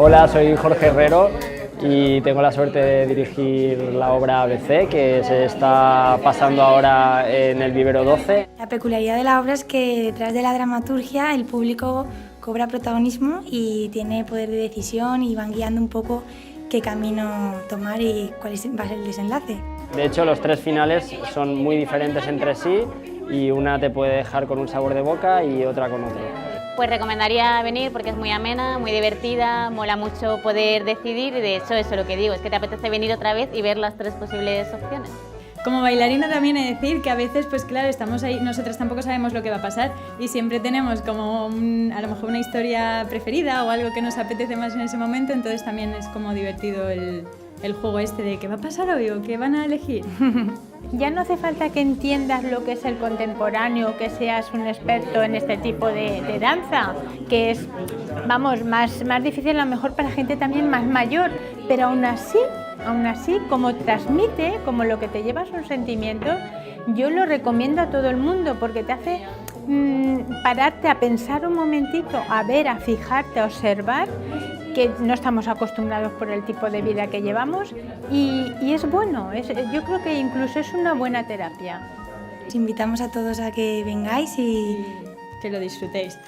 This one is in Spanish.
Hola, soy Jorge Herrero y tengo la suerte de dirigir la obra ABC, que se está pasando ahora en el Vivero 12. La peculiaridad de la obra es que detrás de la dramaturgia el público cobra protagonismo y tiene poder de decisión y van guiando un poco qué camino tomar y cuál va a ser el desenlace. De hecho, los tres finales son muy diferentes entre sí y una te puede dejar con un sabor de boca y otra con otro. Pues recomendaría venir porque es muy amena, muy divertida, mola mucho poder decidir y de hecho eso lo que digo, es que te apetece venir otra vez y ver las tres posibles opciones. Como bailarina también he de decir que a veces, pues claro, estamos ahí, nosotras tampoco sabemos lo que va a pasar y siempre tenemos como a lo mejor una historia preferida o algo que nos apetece más en ese momento, entonces también es como divertido el juego este de ¿qué va a pasar hoy o qué van a elegir? Ya no hace falta que entiendas lo que es el contemporáneo, que seas un experto en este tipo de danza, que es, vamos, más difícil a lo mejor para gente también más mayor, pero aún así, como transmite, como lo que te lleva son sentimientos, yo lo recomiendo a todo el mundo porque te hace pararte a pensar un momentito, a ver, a fijarte, a observar, que no estamos acostumbrados por el tipo de vida que llevamos y es bueno, yo creo que incluso es una buena terapia. Os invitamos a todos a que vengáis y Que lo disfrutéis.